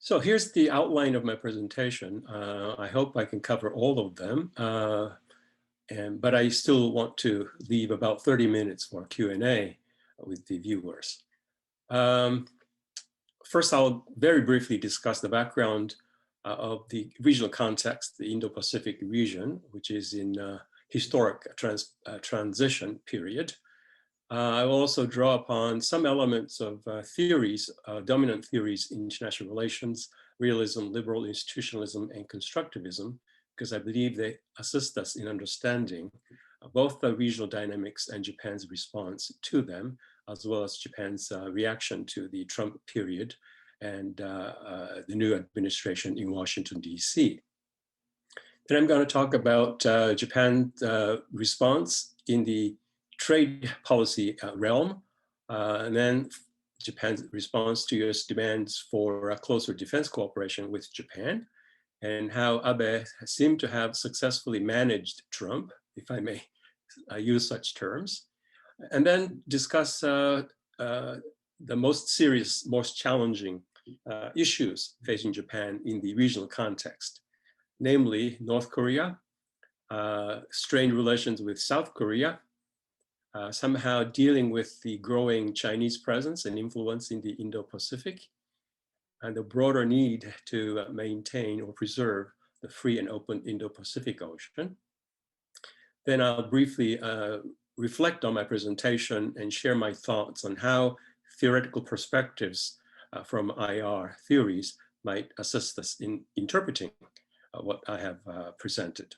So here's the outline of my presentation. I hope I can cover all of them, but I still want to leave about 30 minutes for Q&A with the viewers. First, I'll very briefly discuss the background of the regional context, the Indo-Pacific region, which is in historic transition period. I will also draw upon some elements of theories, dominant theories in international relations, realism, liberal institutionalism, and constructivism, because I believe they assist us in understanding both the regional dynamics and Japan's response to them, as well as Japan's reaction to the Trump period and the new administration in Washington, D.C. Then I'm going to talk about Japan's response in the trade policy realm, and then Japan's response to US demands for a closer defense cooperation with Japan, and how Abe seemed to have successfully managed Trump, if I may use such terms, and then discuss the most serious, most challenging issues facing Japan in the regional context, namely North Korea, strained relations with South Korea, somehow dealing with the growing Chinese presence and influence in the Indo-Pacific, and the broader need to maintain or preserve the free and open Indo-Pacific Ocean. Then I'll briefly reflect on my presentation and share my thoughts on how theoretical perspectives from IR theories might assist us in interpreting what I have presented.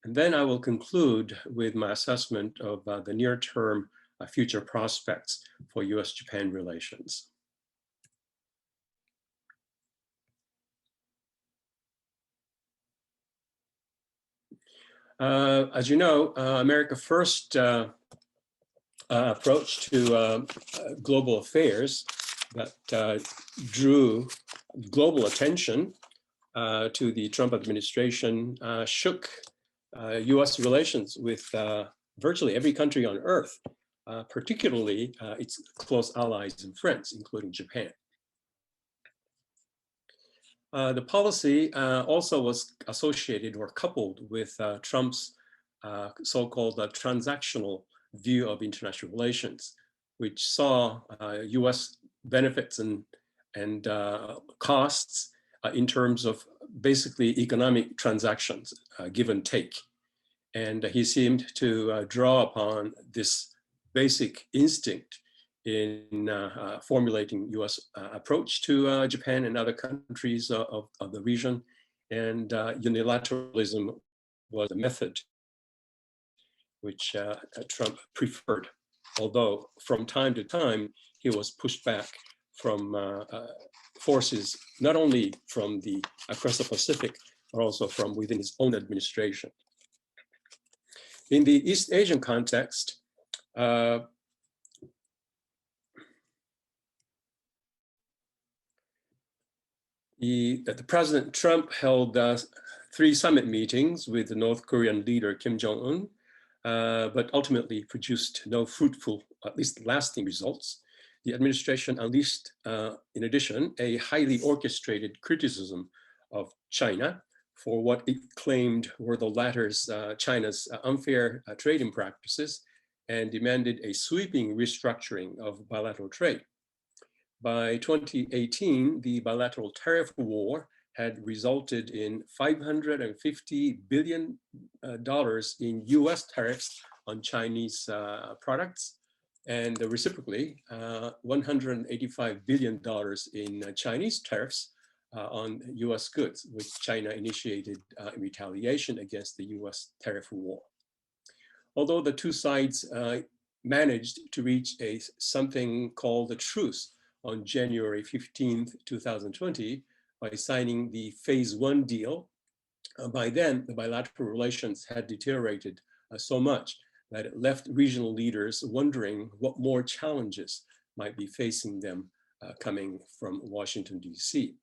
And then I will conclude with my assessment of the near-term future prospects for US-Japan relations. As you know, America's first approach to global affairs that drew global attention to the Trump administration shook US relations with virtually every country on earth, particularly its close allies and friends, including Japan. The policy also was associated or coupled with Trump's so-called transactional view of international relations, which saw US benefits and costs in terms of basically economic transactions, give and take. And he seemed to draw upon this basic instinct in formulating US approach to Japan and other countries of the region. And unilateralism was a method which Trump preferred, although from time to time he was pushed back from forces, not only from the across the Pacific, but also from within his own administration. In the East Asian context, the President Trump held 3 summit meetings with the North Korean leader Kim Jong-un, but ultimately produced no fruitful, at least lasting results. The administration unleashed, in addition, a highly orchestrated criticism of China for what it claimed were the latter's China's unfair trading practices, and demanded a sweeping restructuring of bilateral trade. By 2018, the bilateral tariff war had resulted in $550 billion in US tariffs on Chinese products, and reciprocally, $185 billion in Chinese tariffs on US goods, which China initiated retaliation against the US tariff war. Although the two sides managed to reach something called a truce on January 15th, 2020, by signing the Phase 1 deal, by then the bilateral relations had deteriorated so much that it left regional leaders wondering what more challenges might be facing them coming from Washington, D.C.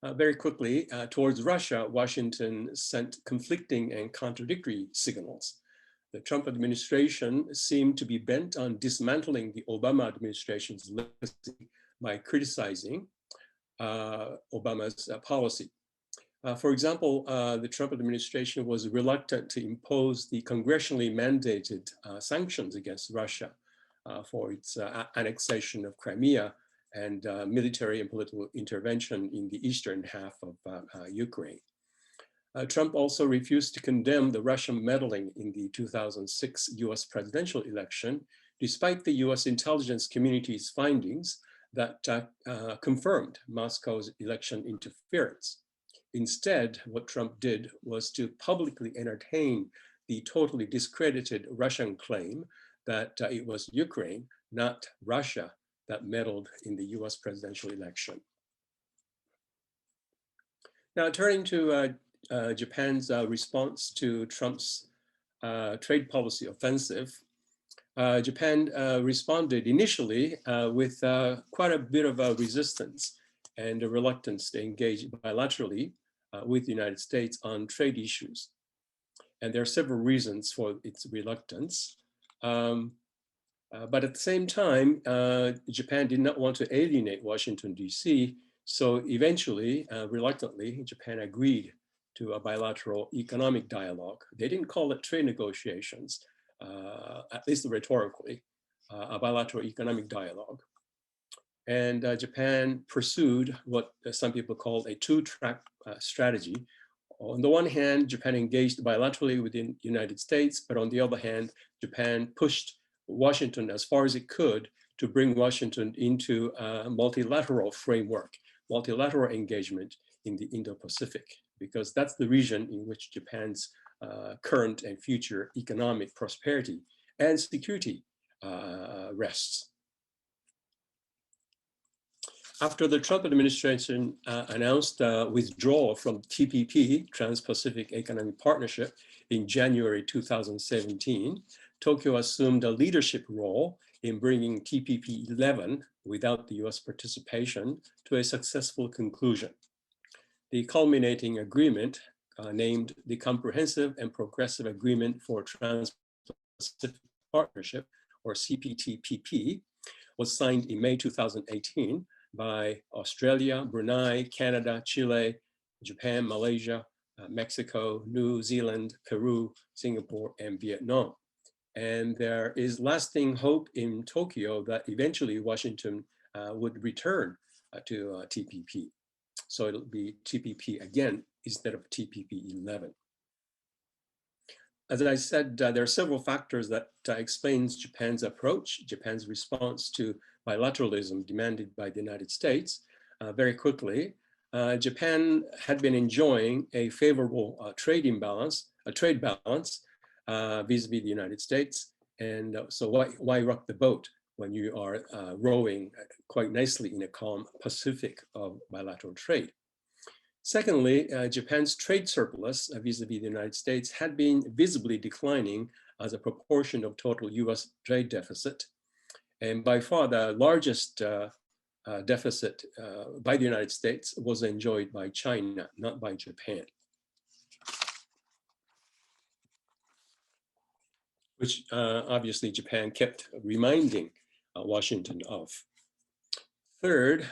Very quickly, towards Russia, Washington sent conflicting and contradictory signals. The Trump administration seemed to be bent on dismantling the Obama administration's legacy by criticizing Obama's policy. For example, the Trump administration was reluctant to impose the congressionally mandated sanctions against Russia for its annexation of Crimea and military and political intervention in the eastern half of Ukraine. Trump also refused to condemn the Russian meddling in the 2006 US presidential election, despite the US intelligence community's findings that confirmed Moscow's election interference. Instead, what Trump did was to publicly entertain the totally discredited Russian claim that it was Ukraine, not Russia, that meddled in the US presidential election. Now, turning to Japan's response to Trump's trade policy offensive, Japan responded initially with quite a bit of resistance and a reluctance to engage bilaterally with the United States on trade issues. And there are several reasons for its reluctance. But at the same time, Japan did not want to alienate Washington, D.C., so eventually, reluctantly, Japan agreed to a bilateral economic dialogue. They didn't call it trade negotiations, at least rhetorically, a bilateral economic dialogue. And Japan pursued what some people call a two-track strategy. On the one hand, Japan engaged bilaterally with the United States, but on the other hand, Japan pushed Washington as far as it could to bring Washington into a multilateral framework, multilateral engagement in the Indo-Pacific, because that's the region in which Japan's current and future economic prosperity and security rests. After the Trump administration announced withdrawal from TPP, Trans-Pacific Economic Partnership, in January 2017, Tokyo assumed a leadership role in bringing TPP 11, without the US participation, to a successful conclusion. The culminating agreement, named the Comprehensive and Progressive Agreement for Trans-Pacific Partnership, or CPTPP, was signed in May 2018 by Australia, Brunei, Canada, Chile, Japan, Malaysia, Mexico, New Zealand, Peru, Singapore, and Vietnam. And there is lasting hope in Tokyo that eventually Washington would return to TPP. So it'll be TPP again instead of TPP 11. As I said, there are several factors that explains Japan's approach, Japan's response to bilateralism demanded by the United States. Very quickly, Japan had been enjoying a favorable trade balance vis-a-vis the United States. And so why rock the boat when you are rowing quite nicely in a calm Pacific of bilateral trade? Secondly, Japan's trade surplus vis-a-vis the United States had been visibly declining as a proportion of total US trade deficit. And by far the largest deficit by the United States was enjoyed by China, not by Japan, which obviously Japan kept reminding Washington of. Third,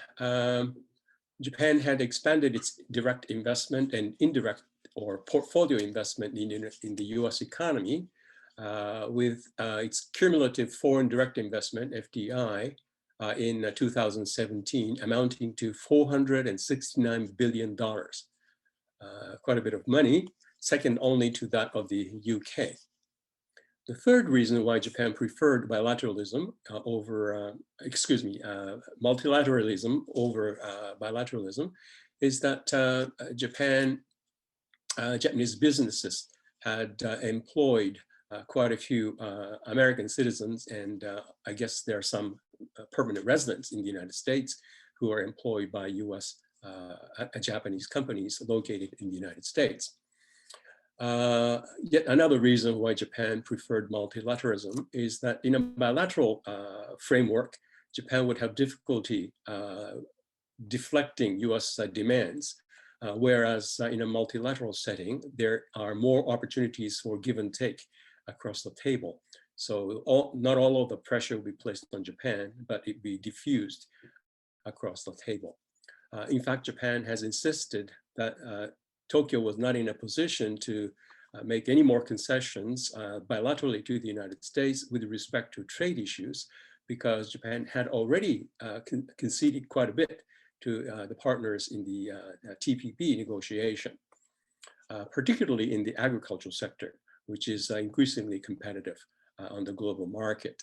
Japan had expanded its direct investment and indirect or portfolio investment in the US economy with its cumulative foreign direct investment, FDI, in 2017 amounting to $469 billion. Quite a bit of money, second only to that of the UK. The third reason why Japan preferred bilateralism multilateralism over bilateralism is that Japanese businesses had employed quite a few American citizens, and I guess there are some permanent residents in the United States who are employed by US Japanese companies located in the United States. Yet another reason why Japan preferred multilateralism is that in a bilateral framework, Japan would have difficulty deflecting US demands, whereas in a multilateral setting, there are more opportunities for give and take across the table. So not all of the pressure will be placed on Japan, but it will be diffused across the table. In fact, Japan has insisted that Tokyo was not in a position to make any more concessions bilaterally to the United States with respect to trade issues, because Japan had already conceded quite a bit to the partners in the TPP negotiation, particularly in the agricultural sector, which is increasingly competitive on the global market.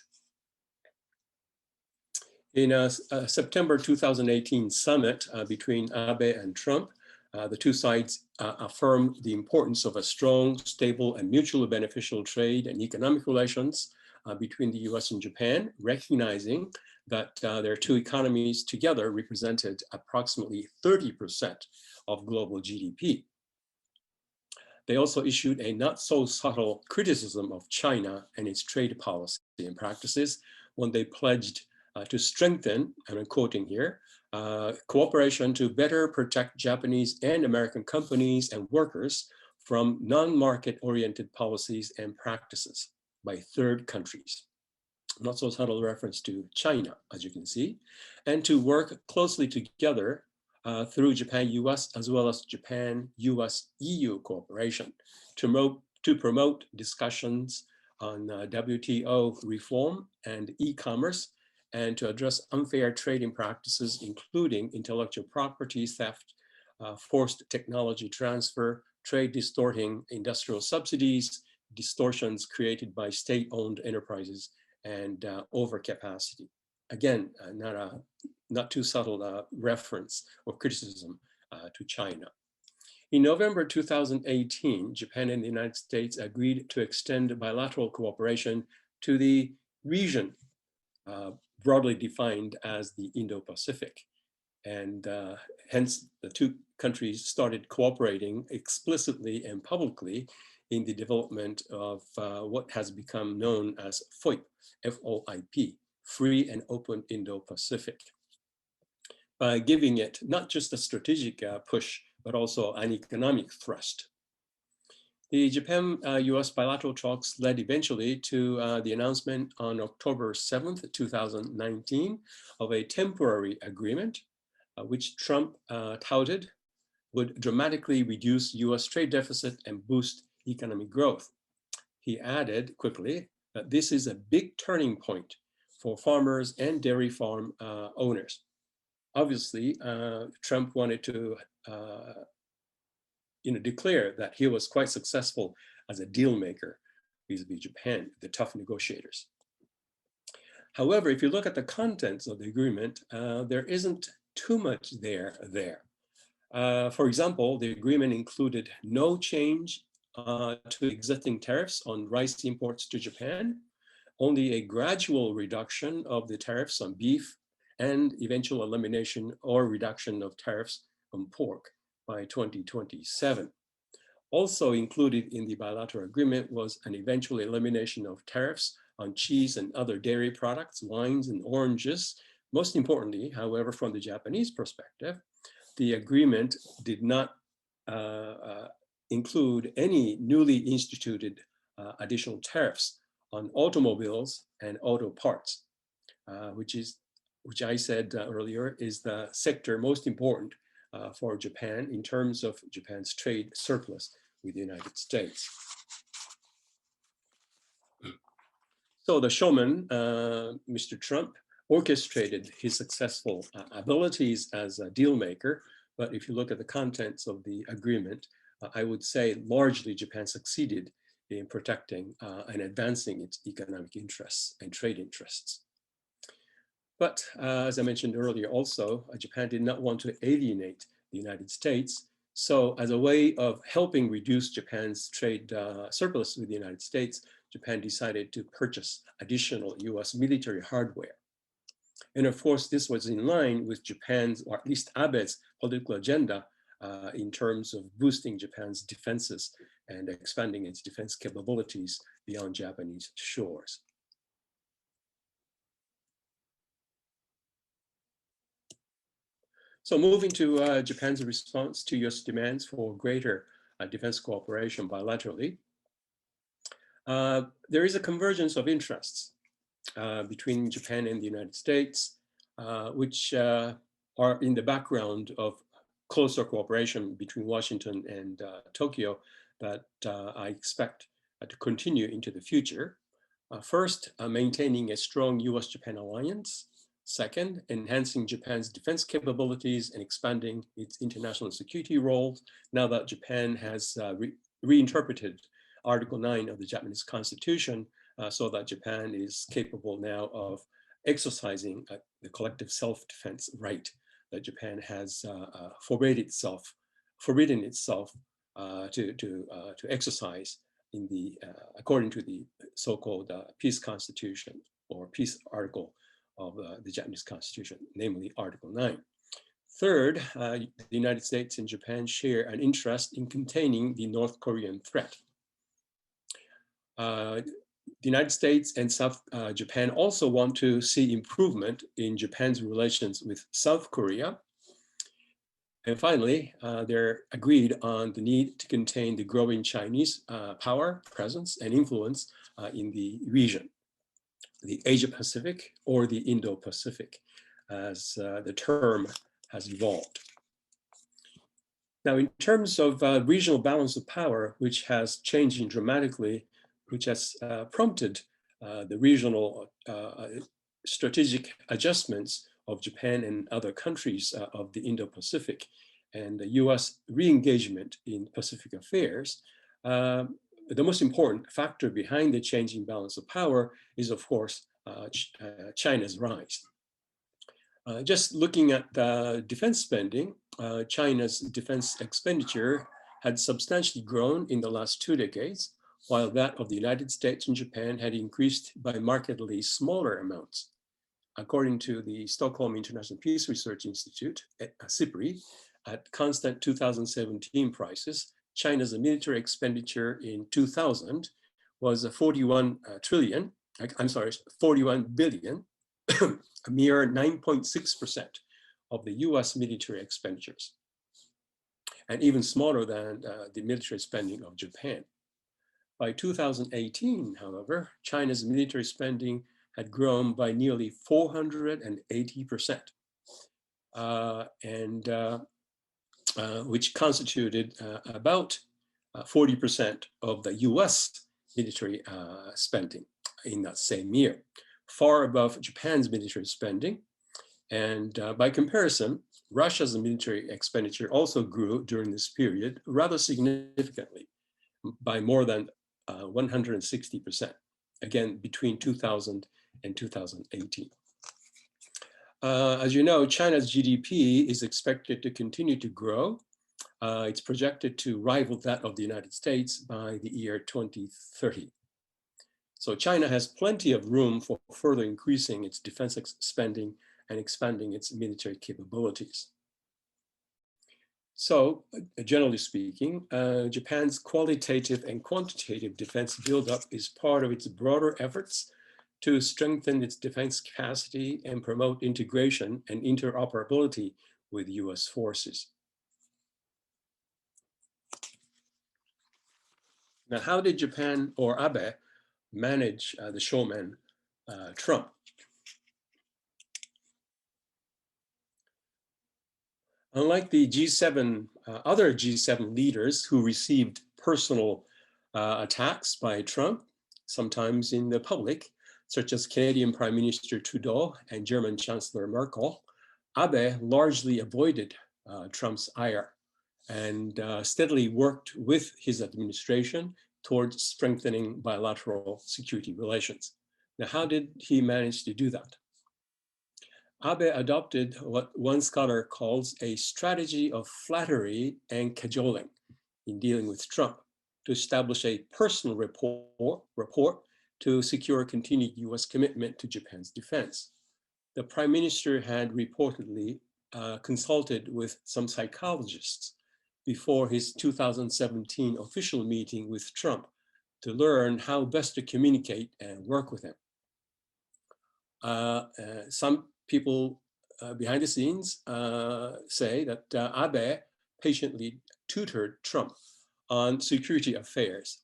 In a September 2018 summit between Abe and Trump, the two sides affirmed the importance of a strong, stable, and mutually beneficial trade and economic relations between the US and Japan, recognizing that their two economies together represented approximately 30% of global GDP. They also issued a not so subtle criticism of China and its trade policy and practices when they pledged to strengthen, and I'm quoting here, cooperation to better protect Japanese and American companies and workers from non-market oriented policies and practices by third countries. Not so subtle reference to China, as you can see, and to work closely together through Japan-US as well as Japan-US-EU cooperation to promote discussions on WTO reform and e-commerce, and to address unfair trading practices, including intellectual property theft, forced technology transfer, trade distorting industrial subsidies, distortions created by state-owned enterprises, and overcapacity. Again, not too subtle reference or criticism to China. In November 2018, Japan and the United States agreed to extend bilateral cooperation to the region, broadly defined as the Indo-Pacific. And hence, the two countries started cooperating explicitly and publicly in the development of what has become known as FOIP, F-O-I-P, Free and Open Indo-Pacific, by giving it not just a strategic push, but also an economic thrust. The Japan-US bilateral talks led eventually to the announcement on October 7th, 2019, of a temporary agreement, which Trump touted would dramatically reduce US trade deficit and boost economic growth. He added quickly that this is a big turning point for farmers and dairy farm owners. Obviously, Trump wanted to declare that he was quite successful as a deal maker vis-a-vis Japan, the tough negotiators. However, if you look at the contents of the agreement, there isn't too much there. For example, the agreement included no change to existing tariffs on rice imports to Japan, only a gradual reduction of the tariffs on beef, and eventual elimination or reduction of tariffs on pork by 2027. Also included in the bilateral agreement was an eventual elimination of tariffs on cheese and other dairy products, wines and oranges. Most importantly, however, from the Japanese perspective, the agreement did not include any newly instituted additional tariffs on automobiles and auto parts, which I said earlier is the sector most important for Japan in terms of Japan's trade surplus with the United States. So the showman, Mr. Trump, orchestrated his successful abilities as a deal maker. But if you look at the contents of the agreement, I would say largely Japan succeeded in protecting and advancing its economic interests and trade interests. But as I mentioned earlier also, Japan did not want to alienate the United States. So as a way of helping reduce Japan's trade surplus with the United States, Japan decided to purchase additional US military hardware. And of course, this was in line with Japan's, or at least Abe's, political agenda in terms of boosting Japan's defenses and expanding its defense capabilities beyond Japanese shores. So moving to Japan's response to US demands for greater defense cooperation bilaterally, there is a convergence of interests between Japan and the United States, which are in the background of closer cooperation between Washington and Tokyo that I expect to continue into the future. First, maintaining a strong US-Japan alliance. Second, enhancing Japan's defense capabilities and expanding its international security roles now that Japan has reinterpreted Article 9 of the Japanese Constitution so that Japan is capable now of exercising the collective self-defense right that Japan has forbidden itself to exercise in the according to the so-called peace constitution or peace article of the Japanese Constitution, namely Article 9. Third, the United States and Japan share an interest in containing the North Korean threat. The United States and South Japan also want to see improvement in Japan's relations with South Korea. And finally, they're agreed on the need to contain the growing Chinese power, presence, and influence in the region, the Asia-Pacific or the Indo-Pacific, as the term has evolved. Now, in terms of regional balance of power, which has changed dramatically, which has prompted the regional strategic adjustments of Japan and other countries of the Indo-Pacific and the US re-engagement in Pacific affairs, the most important factor behind the changing balance of power is, of course, China's rise. Just looking at defense spending, China's defense expenditure had substantially grown in the last 2 decades, while that of the United States and Japan had increased by markedly smaller amounts. According to the Stockholm International Peace Research Institute, SIPRI, at constant 2017 prices, China's military expenditure in 2000 was 41 billion, a mere 9.6% of the US military expenditures, and even smaller than the military spending of Japan. By 2018, however, China's military spending had grown by nearly 480%, which constituted about 40% of the US military spending in that same year, far above Japan's military spending. And by comparison, Russia's military expenditure also grew during this period rather significantly by more than 160%, again, between 2000 and 2018. As you know, China's GDP is expected to continue to grow. It's projected to rival that of the United States by the year 2030. So China has plenty of room for further increasing its defense spending and expanding its military capabilities. So generally speaking, Japan's qualitative and quantitative defense buildup is part of its broader efforts to strengthen its defense capacity and promote integration and interoperability with US forces. Now, how did Japan or Abe manage the showman Trump? Unlike the G7, other G7 leaders who received personal attacks by Trump, sometimes in the public, such as Canadian Prime Minister Trudeau and German Chancellor Merkel, Abe largely avoided Trump's ire and steadily worked with his administration towards strengthening bilateral security relations. Now, how did he manage to do that? Abe adopted what one scholar calls a strategy of flattery and cajoling in dealing with Trump to establish a personal rapport to secure continued US commitment to Japan's defense. The prime minister had reportedly consulted with some psychologists before his 2017 official meeting with Trump to learn how best to communicate and work with him. Some people behind the scenes say that Abe patiently tutored Trump on security affairs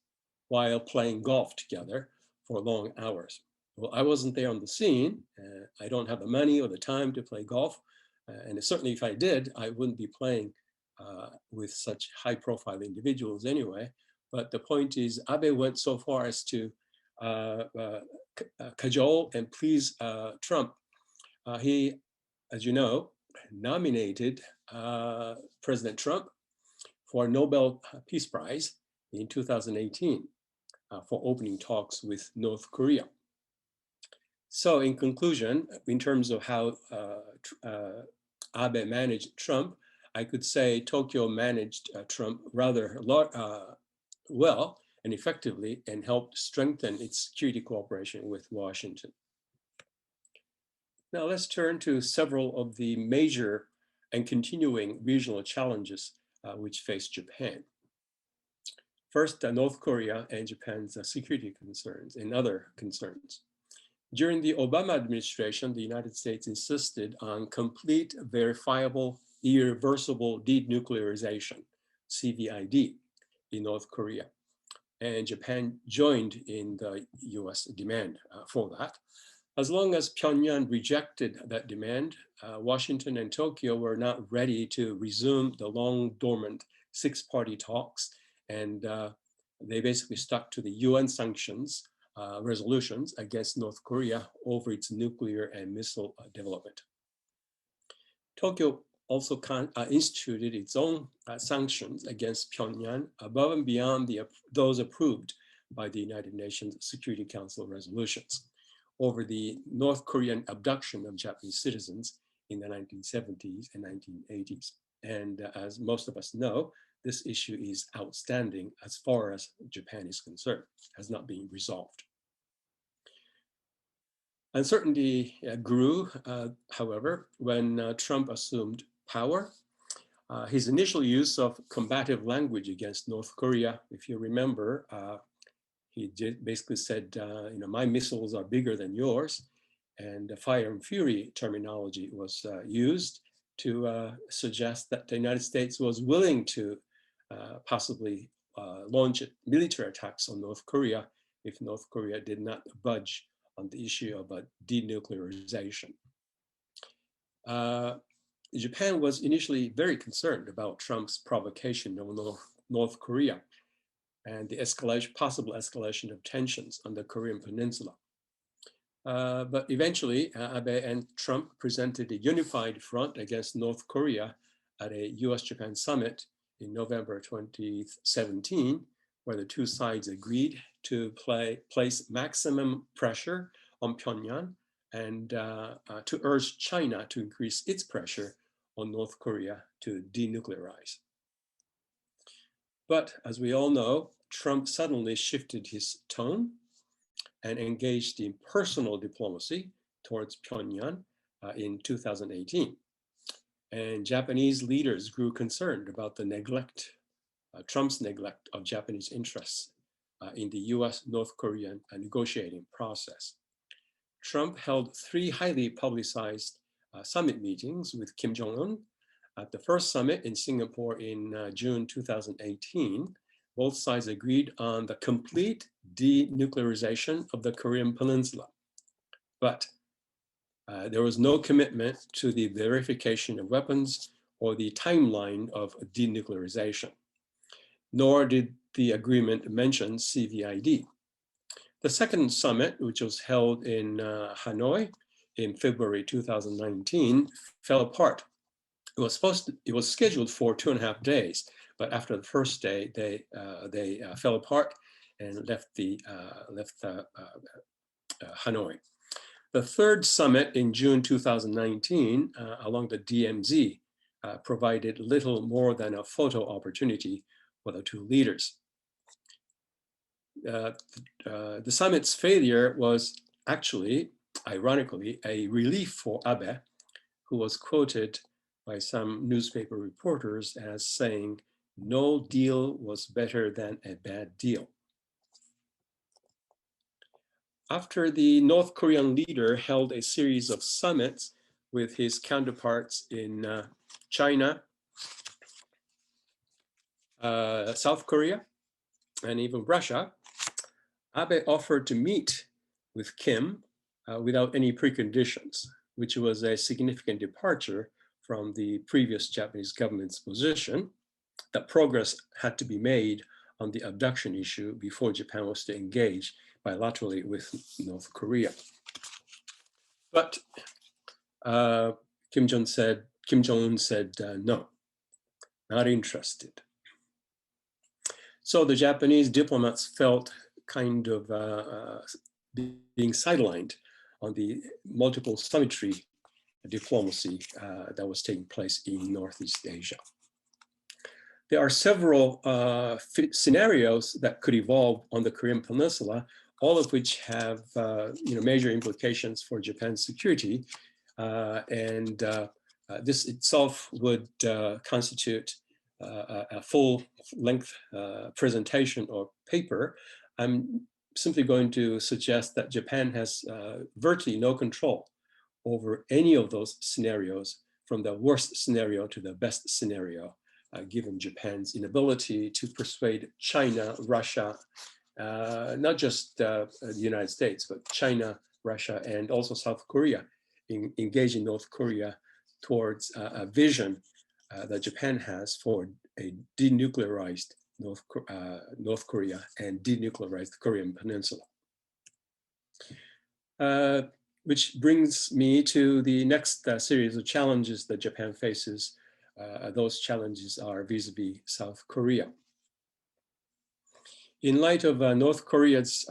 while playing golf together for long hours. Well, I wasn't there on the scene. I don't have the money or the time to play golf, And certainly if I did, I wouldn't be playing with such high-profile individuals anyway. But the point is, Abe went so far as to cajole and please Trump. He, as you know, nominated President Trump for a Nobel Peace Prize in 2018 for opening talks with North Korea. So in conclusion, in terms of how Abe managed Trump, I could say Tokyo managed Trump rather well and effectively and helped strengthen its security cooperation with Washington. Now let's turn to several of the major and continuing regional challenges which face Japan. First, North Korea and Japan's security concerns and other concerns. During the Obama administration, the United States insisted on complete, verifiable, irreversible denuclearization, CVID, in North Korea. And Japan joined in the US demand for that. As long as Pyongyang rejected that demand, Washington and Tokyo were not ready to resume the long dormant six-party talks, and they basically stuck to the UN sanctions resolutions against North Korea over its nuclear and missile development. Tokyo also instituted its own sanctions against Pyongyang above and beyond those approved by the United Nations Security Council resolutions over the North Korean abduction of Japanese citizens in the 1970s and 1980s. And as most of us know, this issue is outstanding as far as Japan is concerned, has not been resolved. Uncertainty grew, however, when Trump assumed power. His initial use of combative language against North Korea, if you remember, he basically said, my missiles are bigger than yours. And fire and fury terminology was used to suggest that the United States was willing to possibly launch military attacks on North Korea if North Korea did not budge on the issue of denuclearization. Japan was initially very concerned about Trump's provocation of North Korea and the possible escalation of tensions on the Korean Peninsula. But eventually, Abe and Trump presented a unified front against North Korea at a US-Japan summit in November 2017, where the two sides agreed to place maximum pressure on Pyongyang and to urge China to increase its pressure on North Korea to denuclearize. But as we all know, Trump suddenly shifted his tone and engaged in personal diplomacy towards Pyongyang in 2018. And Japanese leaders grew concerned about the Trump's neglect of Japanese interests in the US-North Korean negotiating process. Trump held 3 highly publicized summit meetings with Kim Jong-un. At the first summit in Singapore in June 2018, both sides agreed on the complete denuclearization of the Korean Peninsula. But there was no commitment to the verification of weapons or the timeline of denuclearization, nor did the agreement mention CVID. The second summit, which was held in Hanoi in February 2019, fell apart. It was scheduled for 2.5 days, but after the first day, they fell apart and left Hanoi. The third summit in June 2019 along the DMZ provided little more than a photo opportunity for the two leaders. The summit's failure was actually, ironically, a relief for Abe, who was quoted by some newspaper reporters as saying, "No deal was better than a bad deal." After the North Korean leader held a series of summits with his counterparts in China, South Korea, and even Russia, Abe offered to meet with Kim without any preconditions, which was a significant departure from the previous Japanese government's position that progress had to be made on the abduction issue before Japan was to engage bilaterally with North Korea. But Kim Jong-un said no, not interested. So the Japanese diplomats felt kind of being sidelined on the multiple symmetry diplomacy that was taking place in Northeast Asia. There are several scenarios that could evolve on the Korean Peninsula, all of which have major implications for Japan's security. This itself would constitute a full-length presentation or paper. I'm simply going to suggest that Japan has virtually no control over any of those scenarios, from the worst scenario to the best scenario, given Japan's inability to persuade China, Russia, not just the United States, but China, Russia, and also South Korea, engaging North Korea towards a vision that Japan has for a denuclearized North Korea and denuclearized Korean Peninsula. Which brings me to the next series of challenges that Japan faces. Those challenges are vis-a-vis South Korea. In light of North Korea's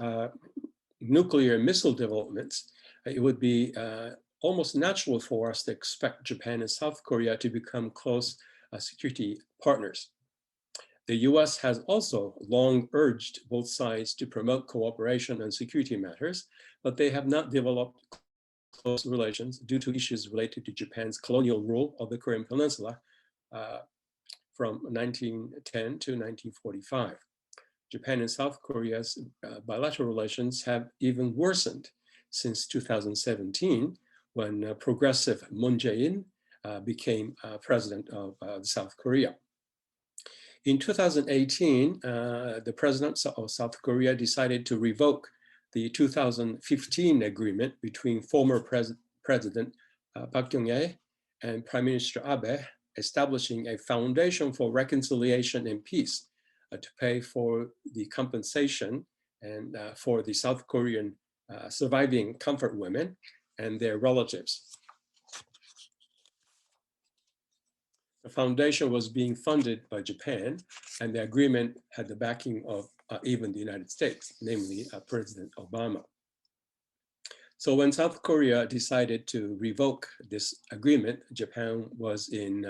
nuclear missile developments, it would be almost natural for us to expect Japan and South Korea to become close security partners. The US has also long urged both sides to promote cooperation on security matters, but they have not developed close relations due to issues related to Japan's colonial rule of the Korean Peninsula from 1910 to 1945. Japan and South Korea's bilateral relations have even worsened since 2017, when progressive Moon Jae-in became president of South Korea. In 2018, the president of South Korea decided to revoke the 2015 agreement between former President Park Geun-hye and Prime Minister Abe, establishing a foundation for reconciliation and peace to pay for the compensation and for the South Korean surviving comfort women and their relatives. The foundation was being funded by Japan, and the agreement had the backing of even the United States, namely President Obama. So when South Korea decided to revoke this agreement, Japan was in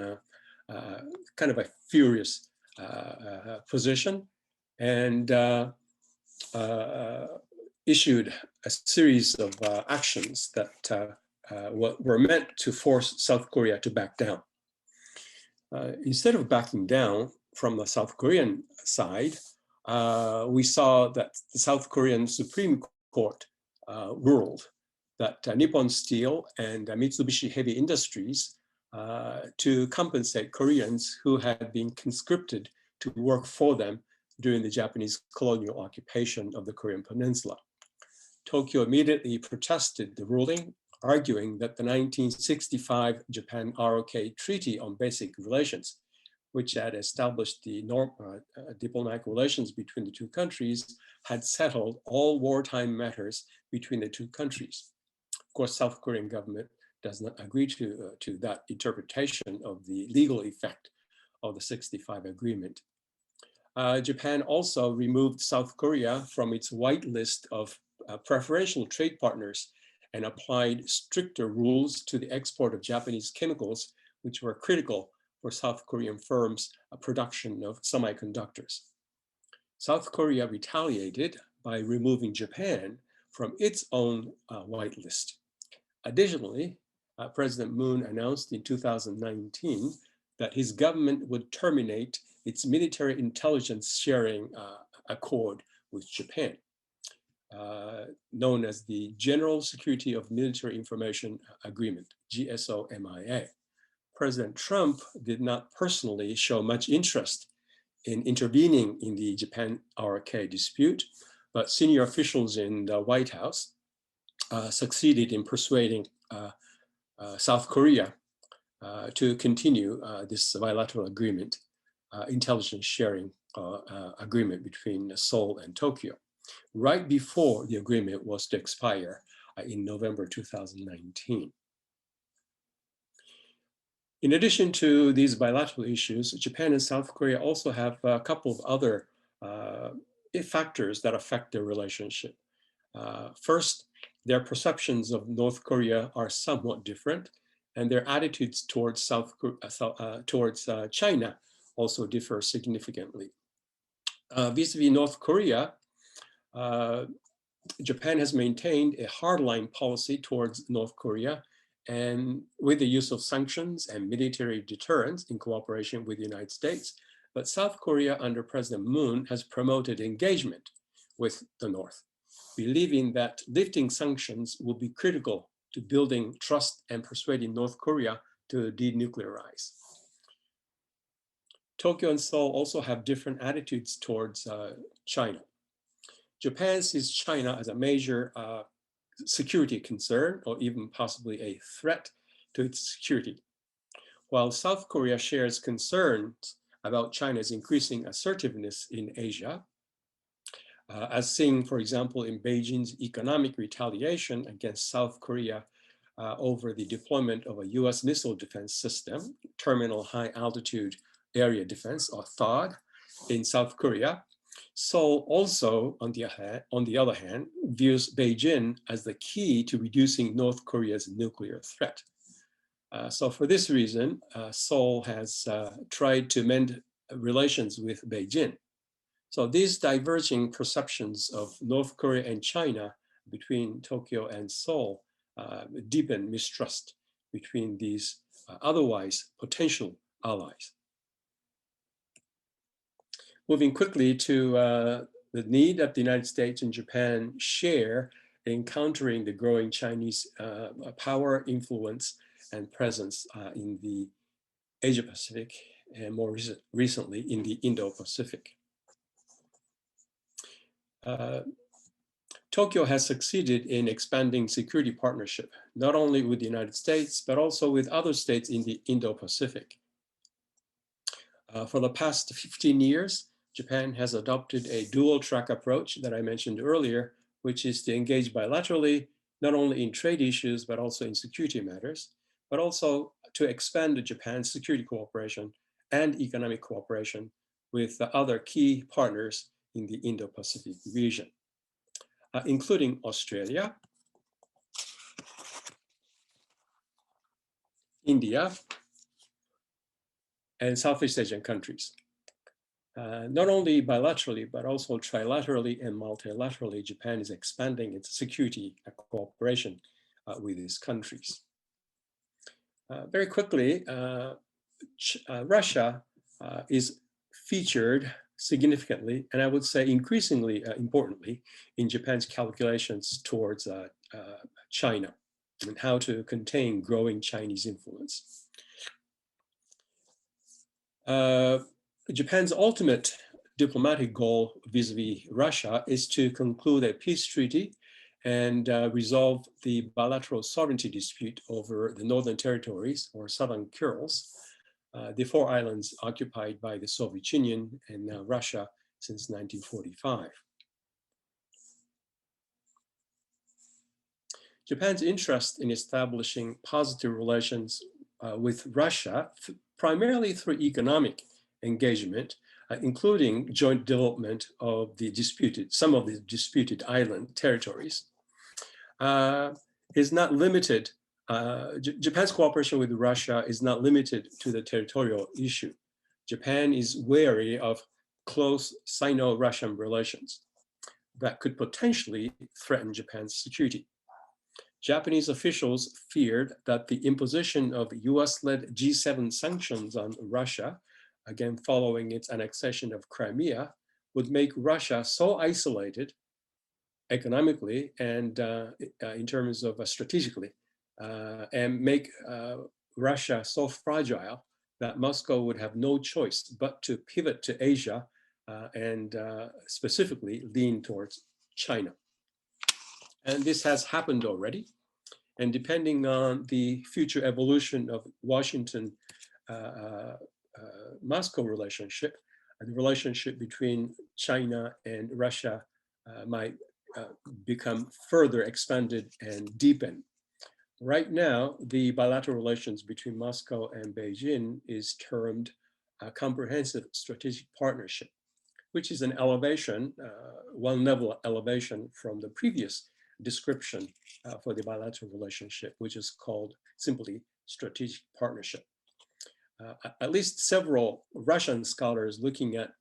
kind of a furious position and issued a series of actions that were meant to force South Korea to back down. Instead of backing down from the South Korean side, we saw that the South Korean Supreme Court ruled that Nippon Steel and Mitsubishi Heavy Industries to compensate Koreans who had been conscripted to work for them during the Japanese colonial occupation of the Korean Peninsula. Tokyo immediately protested the ruling, arguing that the 1965 Japan-ROK Treaty on Basic Relations, which had established the diplomatic relations between the two countries, had settled all wartime matters between the two countries. Of course, South Korean government does not agree to that interpretation of the legal effect of the 65 agreement. Japan also removed South Korea from its white list of preferential trade partners and applied stricter rules to the export of Japanese chemicals, which were critical for South Korean firms' production of semiconductors. South Korea retaliated by removing Japan from its own white list. Additionally, President Moon announced in 2019 that his government would terminate its military intelligence sharing accord with Japan, known as the General Security of Military Information Agreement, GSO-MIA. President Trump did not personally show much interest in intervening in the Japan-ROK dispute, but senior officials in the White House succeeded in persuading South Korea to continue this bilateral agreement, intelligence sharing agreement between Seoul and Tokyo, right before the agreement was to expire in November 2019. In addition to these bilateral issues, Japan and South Korea also have a couple of other factors that affect their relationship. First, their perceptions of North Korea are somewhat different, and their attitudes towards China also differ significantly. Vis-a-vis North Korea, Japan has maintained a hardline policy towards North Korea, and with the use of sanctions and military deterrence in cooperation with the United States. But South Korea under President Moon has promoted engagement with the North, believing that lifting sanctions will be critical to building trust and persuading North Korea to denuclearize. Tokyo and Seoul also have different attitudes towards China. Japan sees China as a major security concern, or even possibly a threat to its security, while South Korea shares concerns about China's increasing assertiveness in Asia, as seen, for example, in Beijing's economic retaliation against South Korea over the deployment of a US missile defense system, Terminal High Altitude Area Defense, or THAAD, in South Korea. Seoul also, on the other hand, views Beijing as the key to reducing North Korea's nuclear threat. So for this reason, Seoul has tried to mend relations with Beijing. So these diverging perceptions of North Korea and China between Tokyo and Seoul deepen mistrust between these otherwise potential allies. Moving quickly to the need that the United States and Japan share in countering the growing Chinese power, influence, and presence in the Asia-Pacific, and more recently in the Indo-Pacific. Tokyo has succeeded in expanding security partnership, not only with the United States, but also with other states in the Indo-Pacific. For the past 15 years, Japan has adopted a dual track approach that I mentioned earlier, which is to engage bilaterally, not only in trade issues, but also in security matters, but also to expand Japan's security cooperation and economic cooperation with the other key partners in the Indo-Pacific region, including Australia, India, and Southeast Asian countries. Not only bilaterally, but also trilaterally and multilaterally, Japan is expanding its security cooperation with these countries. Very quickly, Russia is featured significantly, and I would say increasingly importantly, in Japan's calculations towards China and how to contain growing Chinese influence. Japan's ultimate diplomatic goal vis-a-vis Russia is to conclude a peace treaty and resolve the bilateral sovereignty dispute over the Northern Territories, or Southern Kurils, the 4 islands occupied by the Soviet Union and now Russia since 1945. Japan's interest in establishing positive relations with Russia, primarily through economic engagement, including joint development of some of the disputed island territories, is not limited. Japan's cooperation with Russia is not limited to the territorial issue. Japan is wary of close Sino-Russian relations that could potentially threaten Japan's security. Japanese officials feared that the imposition of US-led G7 sanctions on Russia, again following its annexation of Crimea, would make Russia so isolated economically and in terms of strategically, and make Russia so fragile that Moscow would have no choice but to pivot to Asia and specifically lean towards China. And this has happened already. And depending on the future evolution of Washington-Moscow relationship, the relationship between China and Russia might become further expanded and deepened. Right now, the bilateral relations between Moscow and Beijing is termed a comprehensive strategic partnership, which is an elevation, one level elevation from the previous description for the bilateral relationship, which is called simply strategic partnership. At least several Russian scholars looking at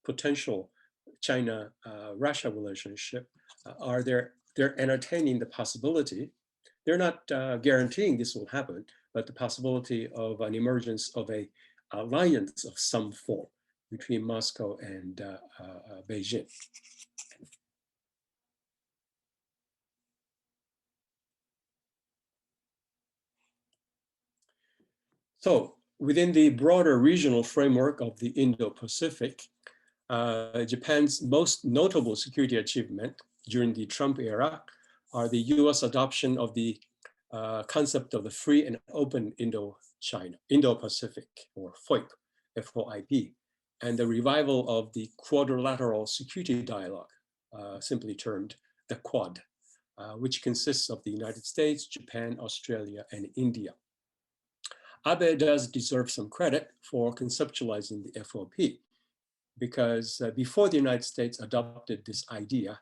potential China-Russia relationship they're entertaining the possibility. They're not guaranteeing this will happen, but the possibility of an emergence of an alliance of some form between Moscow and Beijing. So within the broader regional framework of the Indo-Pacific, Japan's most notable security achievement during the Trump era are the US adoption of the concept of the free and open Indo-Pacific, or FOIP, FOIP, and the revival of the quadrilateral security dialogue, simply termed the Quad, which consists of the United States, Japan, Australia, and India. Abe does deserve some credit for conceptualizing the FOP, because before the United States adopted this idea,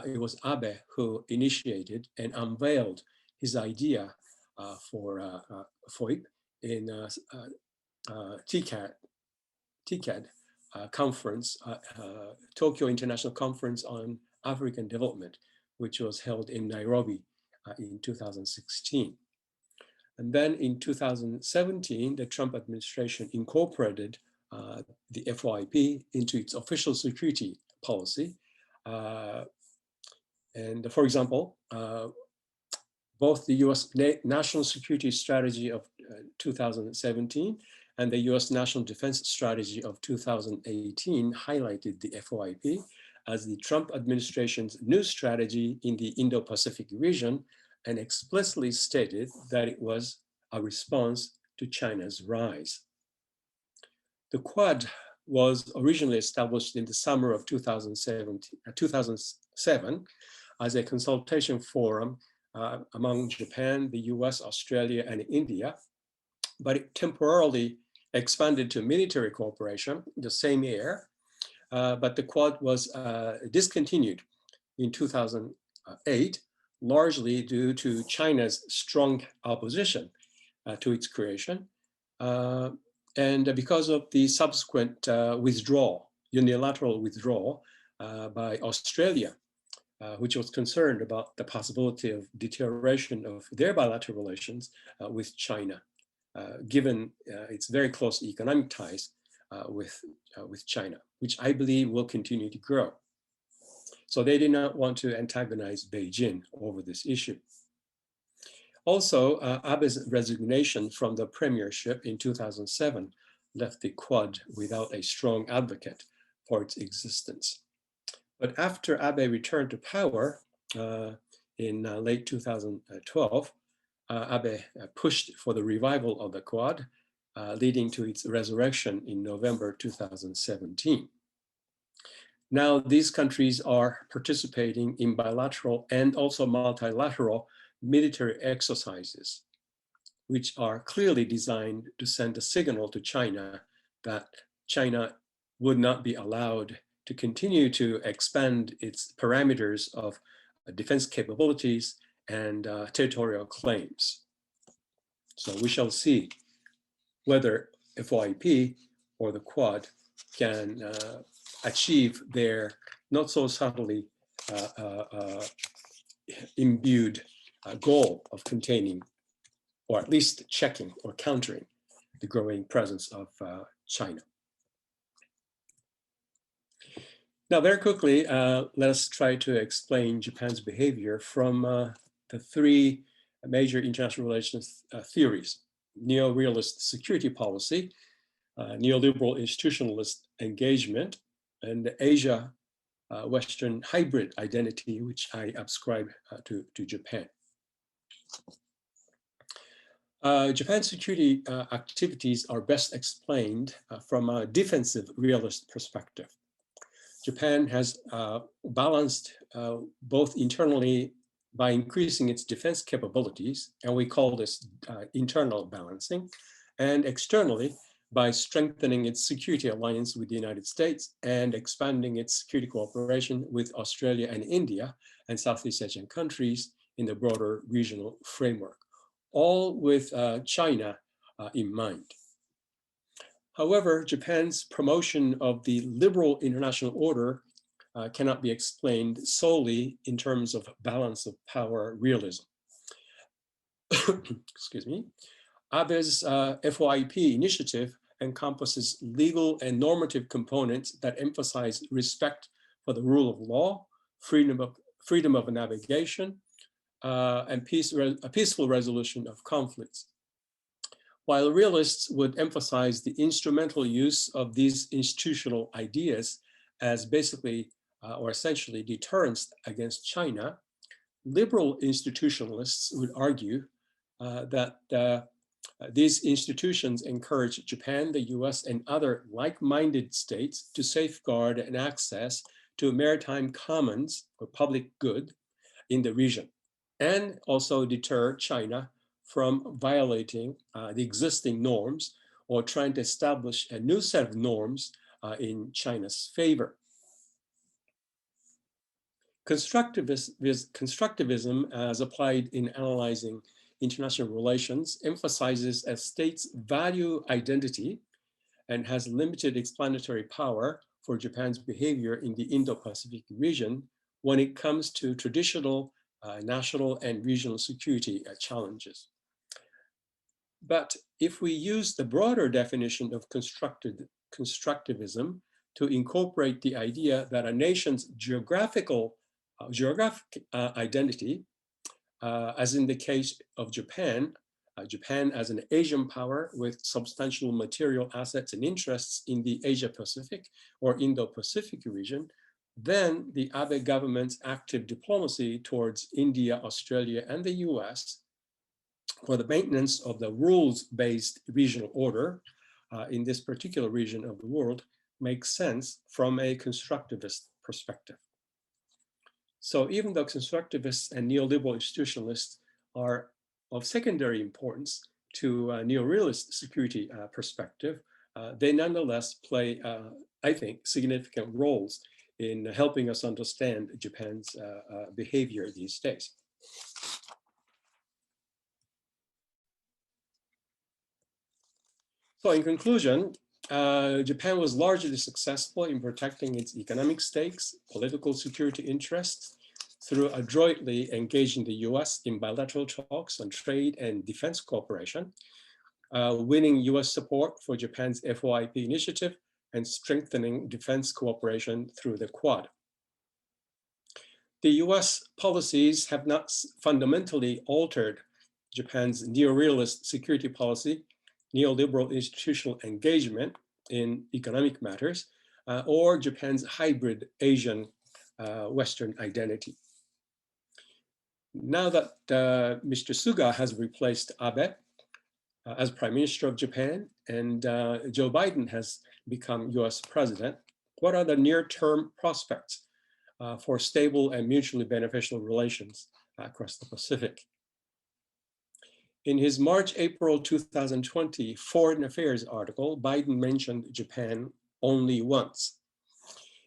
it was Abe who initiated and unveiled his idea for FOIP in TICAD conference, Tokyo International Conference on African Development, which was held in Nairobi in 2016. And then in 2017, the Trump administration incorporated the FOIP into its official security policy. And for example, both the US National Security Strategy of 2017 and the US National Defense Strategy of 2018 highlighted the FOIP as the Trump administration's new strategy in the Indo-Pacific region, and explicitly stated that it was a response to China's rise. The Quad was originally established in the summer of 2007 as a consultation forum among Japan, the US, Australia, and India, but it temporarily expanded to military cooperation the same year. But the Quad was discontinued in 2008, largely due to China's strong opposition to its creation, and because of the subsequent unilateral withdrawal by Australia, which was concerned about the possibility of deterioration of their bilateral relations with China, given its very close economic ties with China, which I believe will continue to grow. So they did not want to antagonize Beijing over this issue. Also, Abe's resignation from the premiership in 2007 left the Quad without a strong advocate for its existence. But after Abe returned to power in late 2012, Abe pushed for the revival of the Quad, leading to its resurrection in November 2017. Now, these countries are participating in bilateral and also multilateral military exercises, which are clearly designed to send a signal to China that China would not be allowed to continue to expand its parameters of defense capabilities and territorial claims. So we shall see whether FOIP or the Quad can achieve their not so subtly imbued goal of containing, or at least checking or countering, the growing presence of China. Now, very quickly, let us try to explain Japan's behavior from the three major international relations theories: neo-realist security policy, neoliberal institutionalist engagement, and the Asia Western hybrid identity, which I ascribe to Japan. Japan's security activities are best explained from a defensive realist perspective. Japan has balanced both internally by increasing its defense capabilities, and we call this internal balancing, and externally by strengthening its security alliance with the United States and expanding its security cooperation with Australia and India and Southeast Asian countries in the broader regional framework, all with China in mind. However, Japan's promotion of the liberal international order cannot be explained solely in terms of balance of power realism. Excuse me. Abe's FYP initiative encompasses legal and normative components that emphasize respect for the rule of law, freedom of navigation, and a peaceful resolution of conflicts. While realists would emphasize the instrumental use of these institutional ideas as basically or essentially deterrence against China, liberal institutionalists would argue that these institutions encourage Japan, the US, and other like-minded states to safeguard and access to maritime commons or public good in the region, and also deter China from violating the existing norms or trying to establish a new set of norms in China's favor. Constructivism, as applied in analyzing international relations, emphasizes a state's value identity and has limited explanatory power for Japan's behavior in the Indo-Pacific region when it comes to traditional national and regional security challenges. But if we use the broader definition of constructivism to incorporate the idea that a nation's geographic identity, as in the case of Japan, Japan as an Asian power with substantial material assets and interests in the Asia-Pacific or Indo-Pacific region, then the Abe government's active diplomacy towards India, Australia, and the US for the maintenance of the rules-based regional order in this particular region of the world makes sense from a constructivist perspective. So even though constructivists and neoliberal institutionalists are of secondary importance to a neorealist security perspective, they nonetheless play, I think, significant roles in helping us understand Japan's behavior these days. So in conclusion, Japan was largely successful in protecting its economic stakes, political security interests, through adroitly engaging the US in bilateral talks on trade and defense cooperation, winning US support for Japan's FYP initiative, and strengthening defense cooperation through the Quad. The US policies have not fundamentally altered Japan's neorealist security policy, neoliberal institutional engagement in economic matters, or Japan's hybrid Asian Western identity. Now that Mr. Suga has replaced Abe as Prime Minister of Japan and Joe Biden has become US President, what are the near-term prospects for stable and mutually beneficial relations across the Pacific? In his March-April 2020 Foreign Affairs article, Biden mentioned Japan only once,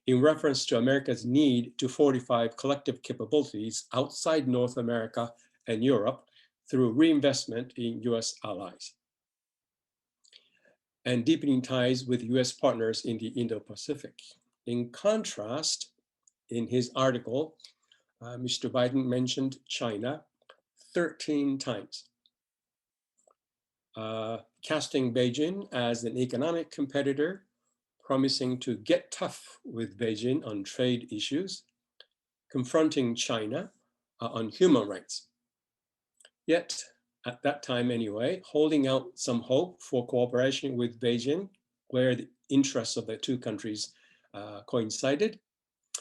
in reference to America's need to fortify collective capabilities outside North America and Europe through reinvestment in US allies and deepening ties with US partners in the Indo-Pacific. In contrast, in his article, Mr. Biden mentioned China 13 times, casting Beijing as an economic competitor, promising to get tough with Beijing on trade issues, confronting China on human rights. Yet, at that time anyway, holding out some hope for cooperation with Beijing, where the interests of the two countries coincided,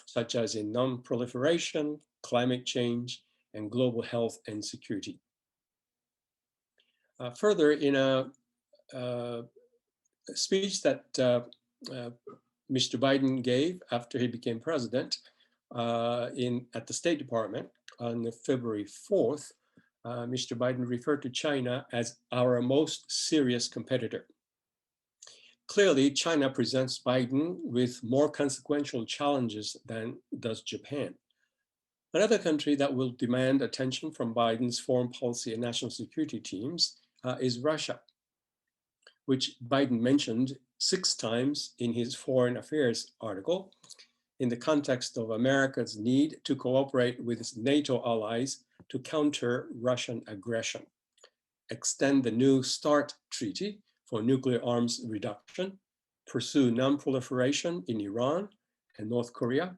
such as in non-proliferation, climate change, and global health and security. Further, in a speech that Mr. Biden gave after he became president at the State Department on February 4th, Mr. Biden referred to China as our most serious competitor. Clearly, China presents Biden with more consequential challenges than does Japan. Another country that will demand attention from Biden's foreign policy and national security teams is Russia, which Biden mentioned 6 times in his Foreign Affairs article in the context of America's need to cooperate with its NATO allies to counter Russian aggression, extend the New START treaty for nuclear arms reduction, pursue non-proliferation in Iran and North Korea,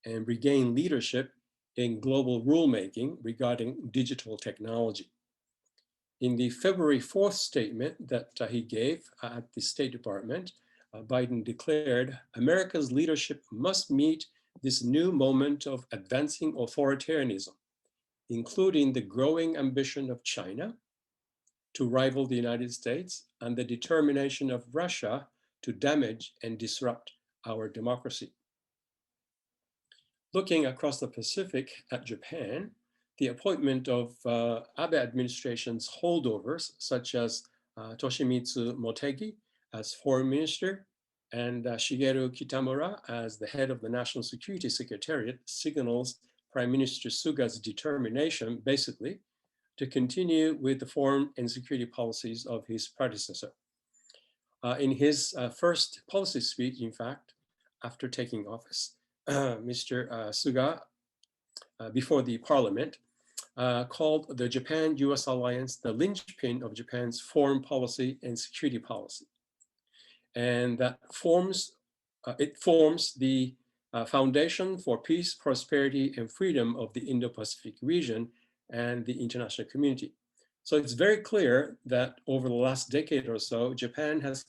and regain leadership in global rulemaking regarding digital technology. In the February 4th statement that he gave at the State Department, Biden declared, America's leadership must meet this new moment of advancing authoritarianism, including the growing ambition of China to rival the United States and the determination of Russia to damage and disrupt our democracy. Looking across the Pacific at Japan, the appointment of Abe administration's holdovers, such as Toshimitsu Motegi as foreign minister and Shigeru Kitamura as the head of the National Security Secretariat, signals Prime Minister Suga's determination, basically, to continue with the foreign and security policies of his predecessor. In his first policy speech, in fact, after taking office, Mr. Suga, before the parliament, called the Japan-US alliance the linchpin of Japan's foreign policy and security policy. And that forms the foundation for peace, prosperity, and freedom of the Indo-Pacific region and the international community. So it's very clear that over the last decade or so, Japan has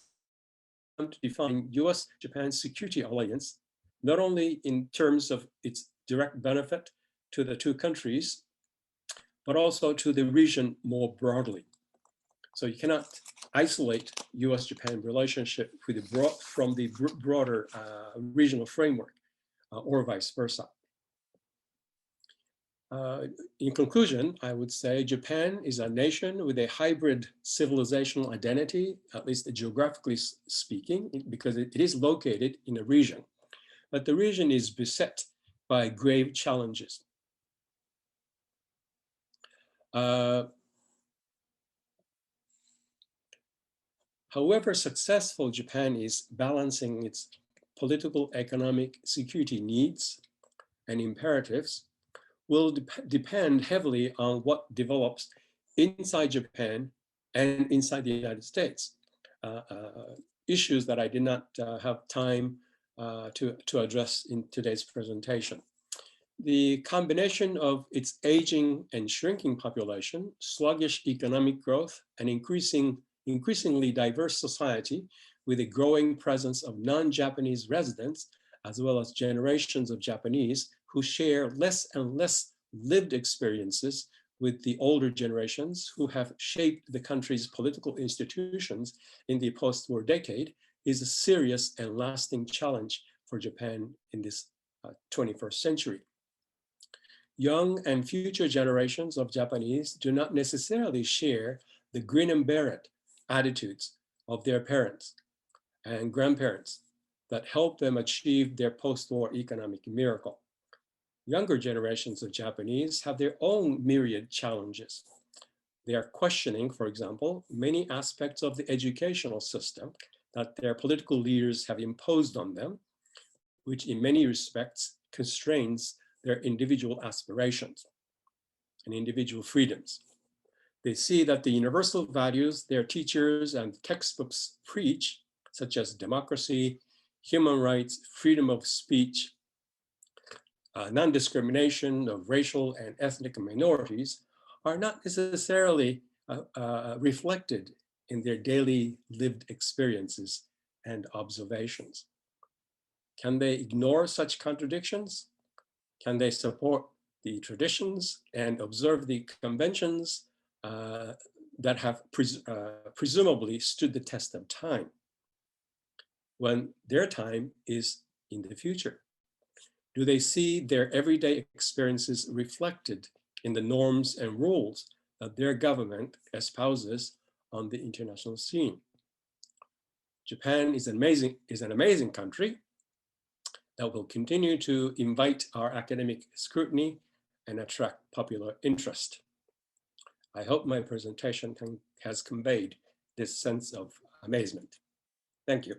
come to define US-Japan security alliance, not only in terms of its direct benefit to the two countries, but also to the region more broadly. So you cannot isolate US-Japan relationship from the broader regional framework or vice versa. In conclusion, I would say Japan is a nation with a hybrid civilizational identity, at least geographically speaking, because it is located in a region. But the region is beset by grave challenges. However successful Japan is balancing its political, economic, security needs and imperatives will depend heavily on what develops inside Japan and inside the United States. Issues that I did not have time to address in today's presentation. The combination of its aging and shrinking population, sluggish economic growth, and increasingly diverse society with a growing presence of non-Japanese residents, as well as generations of Japanese who share less and less lived experiences with the older generations who have shaped the country's political institutions in the post-war decade, is a serious and lasting challenge for Japan in this 21st century. Young and future generations of Japanese do not necessarily share the grin and bear it attitudes of their parents and grandparents that helped them achieve their post-war economic miracle. Younger generations of Japanese have their own myriad challenges. They are questioning, for example, many aspects of the educational system that their political leaders have imposed on them, which in many respects constrains their individual aspirations and individual freedoms. They see that the universal values their teachers and textbooks preach, such as democracy, human rights, freedom of speech, non-discrimination of racial and ethnic minorities, are not necessarily reflected in their daily lived experiences and observations. Can they ignore such contradictions? Can they support the traditions and observe the conventions that have presumably stood the test of time, when their time is in the future? Do they see their everyday experiences reflected in the norms and rules that their government espouses on the international scene? Japan is an amazing country that will continue to invite our academic scrutiny and attract popular interest. I hope my presentation has conveyed this sense of amazement. Thank you.